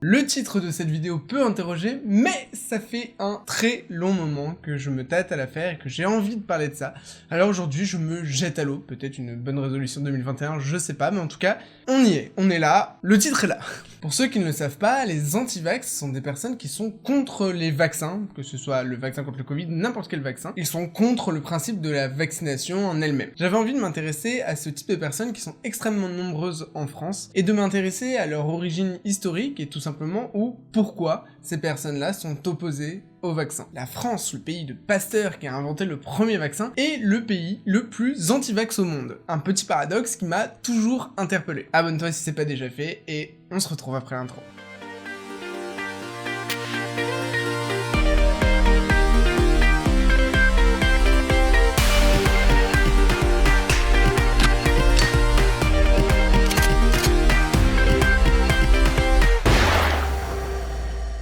Le titre de cette vidéo peut interroger, mais ça fait un très long moment que je me tâte à la faire et que j'ai envie de parler de ça. Alors aujourd'hui, je me jette à l'eau, peut-être une bonne résolution 2021, je sais pas, mais en tout cas, on y est, on est là, le titre est là. Pour ceux qui ne le savent pas, les anti-vax sont des personnes qui sont contre les vaccins, que ce soit le vaccin contre le Covid, n'importe quel vaccin. Ils sont contre le principe de la vaccination en elle-même. J'avais envie de m'intéresser à ce type de personnes qui sont extrêmement nombreuses en France et de m'intéresser à leur origine historique et tout simplement ou pourquoi ces personnes-là sont opposées au vaccin. La France, le pays de Pasteur qui a inventé le premier vaccin, est le pays le plus anti-vax au monde. Un petit paradoxe qui m'a toujours interpellé. Abonne-toi si c'est pas déjà fait et on se retrouve après l'intro.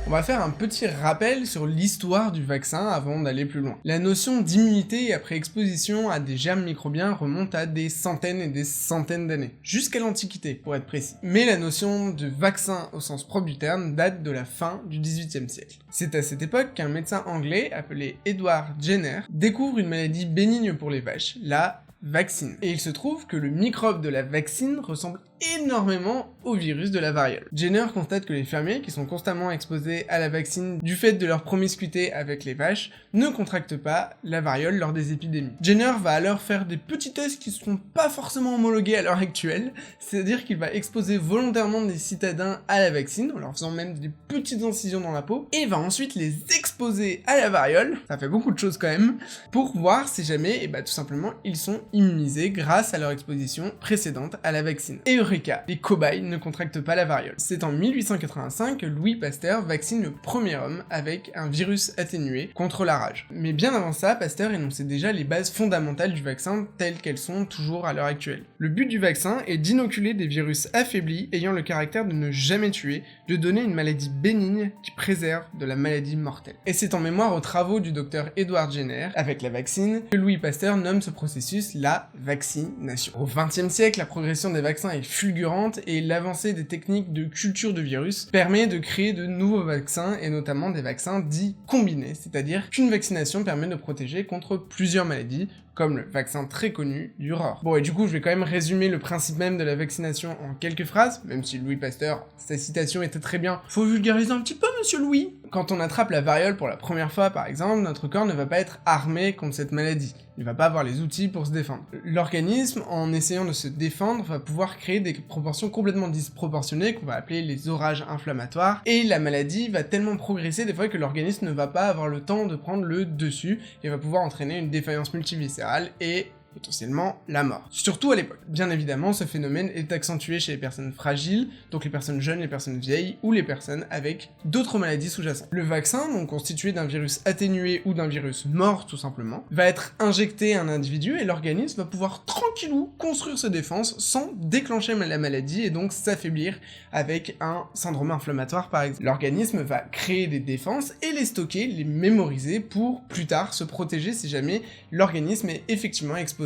On va faire un petit rappel sur l'histoire du vaccin avant d'aller plus loin. La notion d'immunité après exposition à des germes microbiens remonte à des centaines et des centaines d'années, jusqu'à l'Antiquité pour être précis. Mais la notion de vaccin au sens propre du terme date de la fin du XVIIIe siècle. C'est à cette époque qu'un médecin anglais appelé Edward Jenner découvre une maladie bénigne pour les vaches, la vaccine. Et il se trouve que le microbe de la vaccine ressemble énormément au virus de la variole. Jenner constate que les fermiers, qui sont constamment exposés à la vaccine du fait de leur promiscuité avec les vaches, ne contractent pas la variole lors des épidémies. Jenner va alors faire des petits tests qui ne seront pas forcément homologués à l'heure actuelle, c'est-à-dire qu'il va exposer volontairement des citadins à la vaccine, en leur faisant même des petites incisions dans la peau, et va ensuite les exposer à la variole, ça fait beaucoup de choses quand même, pour voir si jamais, tout simplement, ils sont immunisés grâce à leur exposition précédente à la vaccine. Et Eureka, les cobayes ne contractent pas la variole. C'est en 1885 que Louis Pasteur vaccine le premier homme avec un virus atténué contre la rage. Mais bien avant ça, Pasteur énonçait déjà les bases fondamentales du vaccin telles qu'elles sont toujours à l'heure actuelle. Le but du vaccin est d'inoculer des virus affaiblis ayant le caractère de ne jamais tuer, de donner une maladie bénigne qui préserve de la maladie mortelle. Et c'est en mémoire aux travaux du docteur Edward Jenner, avec la vaccine, que Louis Pasteur nomme ce processus la vaccination. Au XXe siècle, la progression des vaccins est fulgurante et l'avancée des techniques de culture de virus permet de créer de nouveaux vaccins et notamment des vaccins dits combinés, c'est-à-dire qu'une vaccination permet de protéger contre plusieurs maladies, comme le vaccin très connu du ROR. Bon, et du coup, je vais quand même résumer le principe même de la vaccination en quelques phrases, même si Louis Pasteur, sa citation était très bien. Faut vulgariser un petit peu, monsieur Louis. Quand on attrape la variole pour la première fois, par exemple, notre corps ne va pas être armé contre cette maladie. Il va pas avoir les outils pour se défendre. L'organisme, en essayant de se défendre, va pouvoir créer des proportions complètement disproportionnées qu'on va appeler les orages inflammatoires, et la maladie va tellement progresser des fois que l'organisme ne va pas avoir le temps de prendre le dessus, et va pouvoir entraîner une défaillance multiviscérale et potentiellement la mort. Surtout à l'époque. Bien évidemment, ce phénomène est accentué chez les personnes fragiles, donc les personnes jeunes, les personnes vieilles, ou les personnes avec d'autres maladies sous-jacentes. Le vaccin, donc constitué d'un virus atténué ou d'un virus mort tout simplement, va être injecté à un individu et l'organisme va pouvoir tranquillou construire ses défenses sans déclencher la maladie et donc s'affaiblir avec un syndrome inflammatoire par exemple. L'organisme va créer des défenses et les stocker, les mémoriser pour plus tard se protéger si jamais l'organisme est effectivement exposé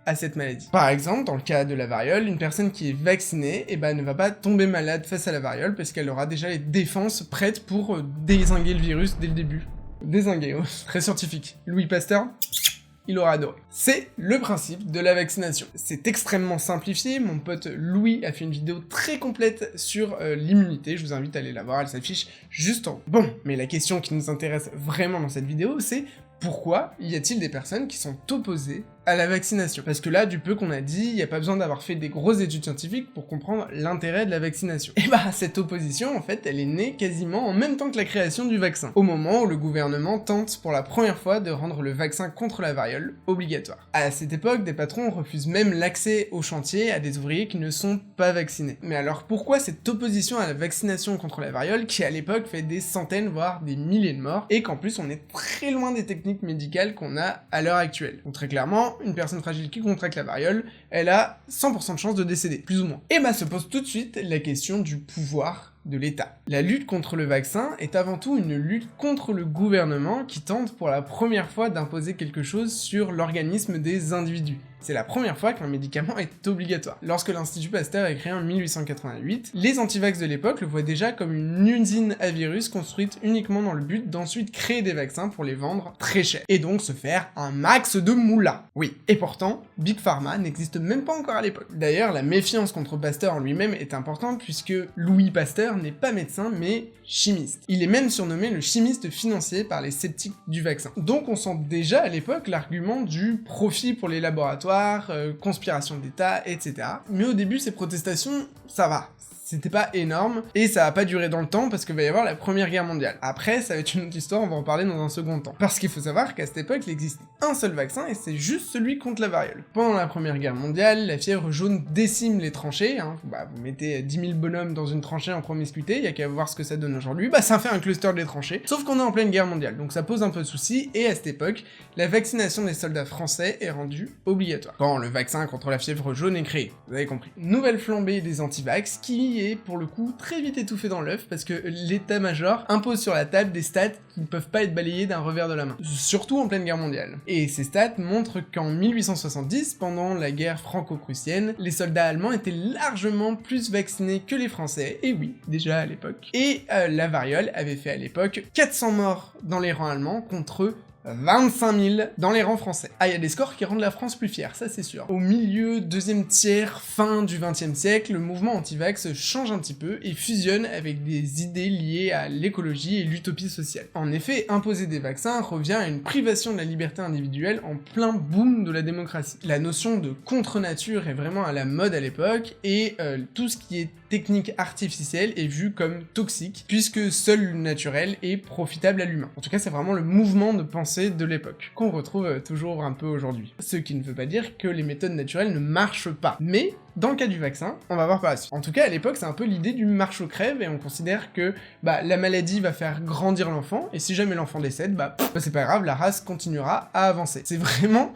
à cette maladie. Par exemple, dans le cas de la variole, une personne qui est vaccinée ne va pas tomber malade face à la variole parce qu'elle aura déjà les défenses prêtes pour dézinguer le virus dès le début. Dézinguer, très scientifique. Louis Pasteur, il aura adoré. C'est le principe de la vaccination. C'est extrêmement simplifié, mon pote Louis a fait une vidéo très complète sur l'immunité, je vous invite à aller la voir, elle s'affiche juste en haut. Bon, mais la question qui nous intéresse vraiment dans cette vidéo, c'est pourquoi y a-t-il des personnes qui sont opposées à la vaccination? Parce que là, du peu qu'on a dit, il n'y a pas besoin d'avoir fait des grosses études scientifiques pour comprendre l'intérêt de la vaccination. Et cette opposition, en fait, elle est née quasiment en même temps que la création du vaccin, au moment où le gouvernement tente pour la première fois de rendre le vaccin contre la variole obligatoire. À cette époque, des patrons refusent même l'accès au chantier à des ouvriers qui ne sont pas vaccinés. Mais alors pourquoi cette opposition à la vaccination contre la variole qui à l'époque fait des centaines voire des milliers de morts et qu'en plus on est très loin des techniques médicales qu'on a à l'heure actuelle? Donc très clairement, une personne fragile qui contracte la variole, elle a 100% de chance de décéder, plus ou moins. Et se pose tout de suite la question du pouvoir de l'État. La lutte contre le vaccin est avant tout une lutte contre le gouvernement qui tente pour la première fois d'imposer quelque chose sur l'organisme des individus. C'est la première fois qu'un médicament est obligatoire. Lorsque l'Institut Pasteur est créé en 1888, les antivax de l'époque le voient déjà comme une usine à virus construite uniquement dans le but d'ensuite créer des vaccins pour les vendre très cher, et donc se faire un max de moula. Oui, et pourtant, Big Pharma n'existe même pas encore à l'époque. D'ailleurs, la méfiance contre Pasteur en lui-même est importante puisque Louis Pasteur n'est pas médecin mais chimiste. Il est même surnommé le chimiste financier par les sceptiques du vaccin. Donc on sent déjà à l'époque l'argument du profit pour les laboratoires, conspiration d'État, etc. Mais au début, ces protestations, ça va. C'était pas énorme, et ça a pas duré dans le temps parce qu'il va y avoir la Première Guerre mondiale. Après, ça va être une autre histoire, on va en parler dans un second temps. Parce qu'il faut savoir qu'à cette époque, il existe un seul vaccin, et c'est juste celui contre la variole. Pendant la Première Guerre mondiale, la fièvre jaune décime les tranchées, vous mettez 10 000 bonhommes dans une tranchée en promiscuité, y a qu'à voir ce que ça donne aujourd'hui, ça fait un cluster des tranchées, sauf qu'on est en pleine guerre mondiale, donc ça pose un peu de soucis, et à cette époque, la vaccination des soldats français est rendue obligatoire. Quand le vaccin contre la fièvre jaune est créé, vous avez compris. Nouvelle flambée des antivax qui est pour le coup très vite étouffé dans l'œuf parce que l'état-major impose sur la table des stats qui ne peuvent pas être balayés d'un revers de la main, surtout en pleine guerre mondiale. Et ces stats montrent qu'en 1870, pendant la guerre franco-prussienne, les soldats allemands étaient largement plus vaccinés que les Français, et oui, déjà à l'époque. Et la variole avait fait à l'époque 400 morts dans les rangs allemands contre 25 000 dans les rangs français. Ah, il y a des scores qui rendent la France plus fière, ça c'est sûr. Au milieu, deuxième tiers, fin du XXe siècle, le mouvement anti-vax change un petit peu et fusionne avec des idées liées à l'écologie et l'utopie sociale. En effet, imposer des vaccins revient à une privation de la liberté individuelle en plein boom de la démocratie. La notion de contre-nature est vraiment à la mode à l'époque, et tout ce qui est technique artificielle est vu comme toxique, puisque seul le naturel est profitable à l'humain. En tout cas, c'est vraiment le mouvement de pensée de l'époque, qu'on retrouve toujours un peu aujourd'hui. Ce qui ne veut pas dire que les méthodes naturelles ne marchent pas, mais dans le cas du vaccin, on va voir par la suite. En tout cas, à l'époque, c'est un peu l'idée du marche ou crève, et on considère que la maladie va faire grandir l'enfant, et si jamais l'enfant décède, c'est pas grave, la race continuera à avancer. C'est vraiment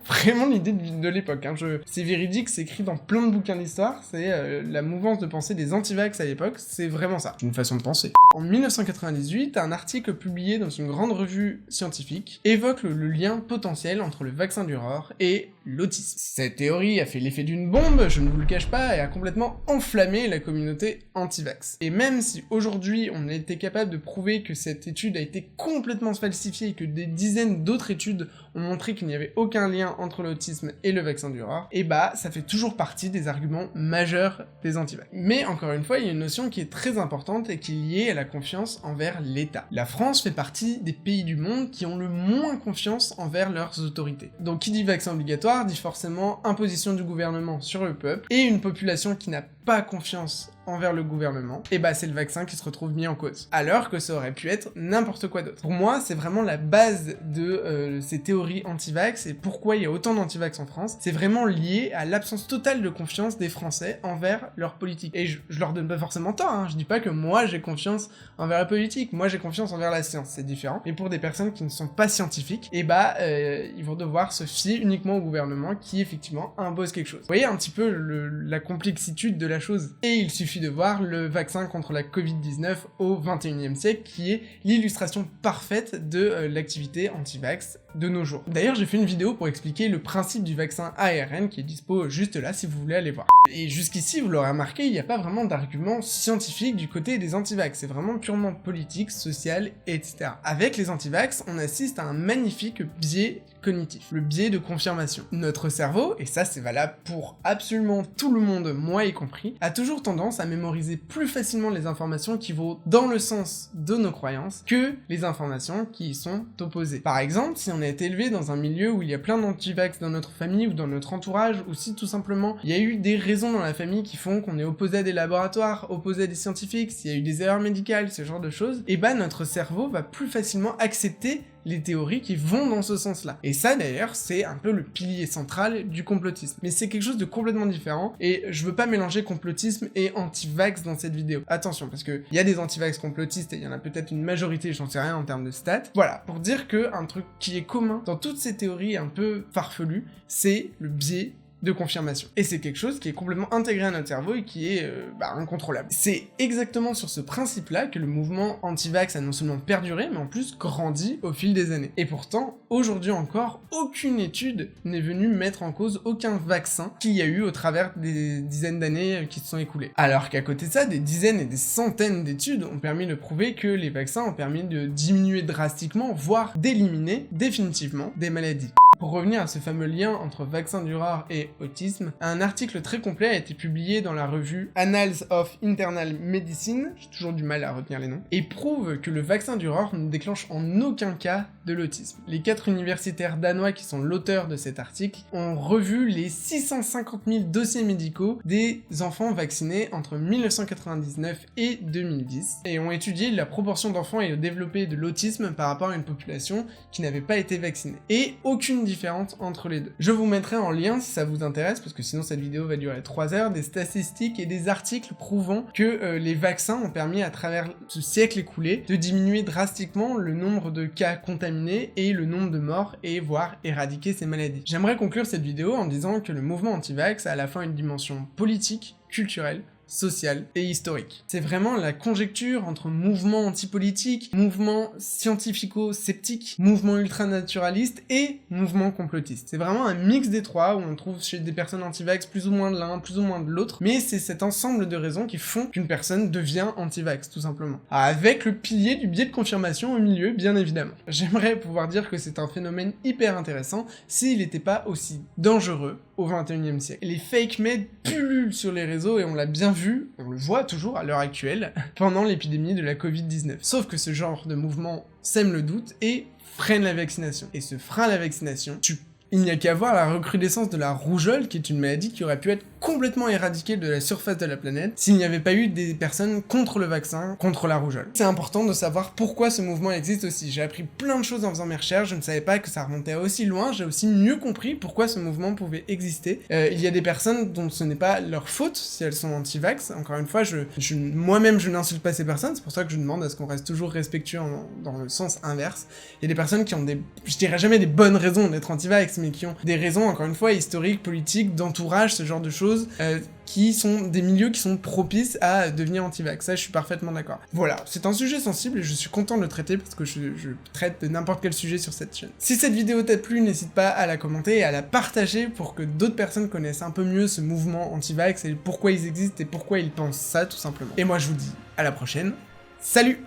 l'idée de l'époque. C'est véridique, c'est écrit dans plein de bouquins d'histoire, c'est la mouvance de pensée des anti-vax à l'époque, c'est vraiment ça. C'est une façon de penser. En 1998, un article publié dans une grande revue scientifique évoque le lien potentiel entre le vaccin du ROR et l'autisme. Cette théorie a fait l'effet d'une bombe, je ne vous le cache pas, et a complètement enflammé la communauté anti-vax. Et même si aujourd'hui on a été capable de prouver que cette étude a été complètement falsifiée et que des dizaines d'autres études ont montré qu'il n'y avait aucun lien entre l'autisme et le vaccin du ROR, ça fait toujours partie des arguments majeurs des anti-vax. Mais encore une fois, il y a une notion qui est très importante et qui est liée à la confiance envers l'État. La France fait partie des pays du monde qui ont le moins confiance envers leurs autorités. Donc qui dit vaccin obligatoire dit forcément imposition du gouvernement sur le peuple, et une population qui n'a pas confiance envers le gouvernement, c'est le vaccin qui se retrouve mis en cause. Alors que ça aurait pu être n'importe quoi d'autre. Pour moi, c'est vraiment la base de ces théories anti-vax, et pourquoi il y a autant d'anti-vax en France, c'est vraiment lié à l'absence totale de confiance des Français envers leur politique. Et je leur donne pas forcément tort, je dis pas que moi j'ai confiance envers la politique, moi j'ai confiance envers la science, c'est différent. Mais pour des personnes qui ne sont pas scientifiques, ils vont devoir se fier uniquement au gouvernement qui effectivement impose quelque chose. Vous voyez un petit peu la complexitude de la chose. Et il suffit de voir le vaccin contre la Covid-19 au XXIe siècle, qui est l'illustration parfaite de l'activité anti-vax de nos jours. D'ailleurs, j'ai fait une vidéo pour expliquer le principe du vaccin ARN qui est dispo juste là si vous voulez aller voir. Et jusqu'ici, vous l'aurez remarqué, il n'y a pas vraiment d'argument scientifique du côté des anti-vax, c'est vraiment purement politique, social, etc. Avec les anti-vax, on assiste à un magnifique biais cognitif, le biais de confirmation. Notre cerveau, et ça c'est valable pour absolument tout le monde, moi y compris, a toujours tendance à mémoriser plus facilement les informations qui vont dans le sens de nos croyances que les informations qui y sont opposées. Par exemple, si on a été élevé dans un milieu où il y a plein d'anti-vax dans notre famille ou dans notre entourage, ou si tout simplement il y a eu des raisons dans la famille qui font qu'on est opposé à des laboratoires, opposé à des scientifiques, s'il y a eu des erreurs médicales, ce genre de choses, notre cerveau va plus facilement accepter les théories qui vont dans ce sens-là. Et ça, d'ailleurs, c'est un peu le pilier central du complotisme. Mais c'est quelque chose de complètement différent, et je veux pas mélanger complotisme et anti-vax dans cette vidéo. Attention, parce que il y a des anti-vax complotistes, et il y en a peut-être une majorité, j'en sais rien en termes de stats. Voilà, pour dire que un truc qui est commun dans toutes ces théories un peu farfelues, c'est le biais de confirmation. Et c'est quelque chose qui est complètement intégré à notre cerveau et qui est incontrôlable. C'est exactement sur ce principe-là que le mouvement anti-vax a non seulement perduré, mais en plus grandi au fil des années. Et pourtant, aujourd'hui encore, aucune étude n'est venue mettre en cause aucun vaccin qu'il y a eu au travers des dizaines d'années qui se sont écoulées. Alors qu'à côté de ça, des dizaines et des centaines d'études ont permis de prouver que les vaccins ont permis de diminuer drastiquement, voire d'éliminer définitivement des maladies. Pour revenir à ce fameux lien entre vaccin du rare et autisme, un article très complet a été publié dans la revue Annals of Internal Medicine, j'ai toujours du mal à retenir les noms, et prouve que le vaccin du rare ne déclenche en aucun cas de l'autisme. Les 4 universitaires danois qui sont l'auteur de cet article ont revu les 650 000 dossiers médicaux des enfants vaccinés entre 1999 et 2010, et ont étudié la proportion d'enfants ayant développé de l'autisme par rapport à une population qui n'avait pas été vaccinée. Et aucune différence entre les deux. Je vous mettrai en lien si ça vous intéresse, parce que sinon cette vidéo va durer 3 heures, des statistiques et des articles prouvant que les vaccins ont permis à travers ce siècle écoulé de diminuer drastiquement le nombre de cas contaminés et le nombre de morts et voire éradiquer ces maladies. J'aimerais conclure cette vidéo en disant que le mouvement anti-vax a à la fois une dimension politique, culturelle, social et historique. C'est vraiment la conjecture entre mouvement antipolitique, mouvement scientifico-sceptique, mouvement ultranaturaliste et mouvement complotiste. C'est vraiment un mix des trois où on trouve chez des personnes anti-vax plus ou moins de l'un, plus ou moins de l'autre, mais c'est cet ensemble de raisons qui font qu'une personne devient anti-vax, tout simplement. Avec le pilier du biais de confirmation au milieu, bien évidemment. J'aimerais pouvoir dire que c'est un phénomène hyper intéressant s'il n'était pas aussi dangereux au 21e siècle. Les fake meds pullulent sur les réseaux et on l'a bien vu, on le voit toujours à l'heure actuelle, pendant l'épidémie de la Covid-19. Sauf que ce genre de mouvement sème le doute et freine la vaccination. Et ce frein à la vaccination, il n'y a qu'à voir la recrudescence de la rougeole, qui est une maladie qui aurait pu être complètement éradiquée de la surface de la planète s'il n'y avait pas eu des personnes contre le vaccin, contre la rougeole. C'est important de savoir pourquoi ce mouvement existe aussi. J'ai appris plein de choses en faisant mes recherches, je ne savais pas que ça remontait aussi loin, j'ai aussi mieux compris pourquoi ce mouvement pouvait exister. Il y a des personnes dont ce n'est pas leur faute si elles sont anti-vax. Encore une fois, moi-même je n'insulte pas ces personnes, c'est pour ça que je demande à ce qu'on reste toujours respectueux dans le sens inverse. Il y a des personnes qui ont je dirais jamais des bonnes raisons d'être anti-vax, mais qui ont des raisons, encore une fois, historiques, politiques, d'entourage, ce genre de choses, qui sont des milieux qui sont propices à devenir anti-vax. Ça, je suis parfaitement d'accord. Voilà, c'est un sujet sensible et je suis content de le traiter parce que je traite de n'importe quel sujet sur cette chaîne. Si cette vidéo t'a plu, n'hésite pas à la commenter et à la partager pour que d'autres personnes connaissent un peu mieux ce mouvement anti-vax et pourquoi ils existent et pourquoi ils pensent ça, tout simplement. Et moi, je vous dis à la prochaine. Salut!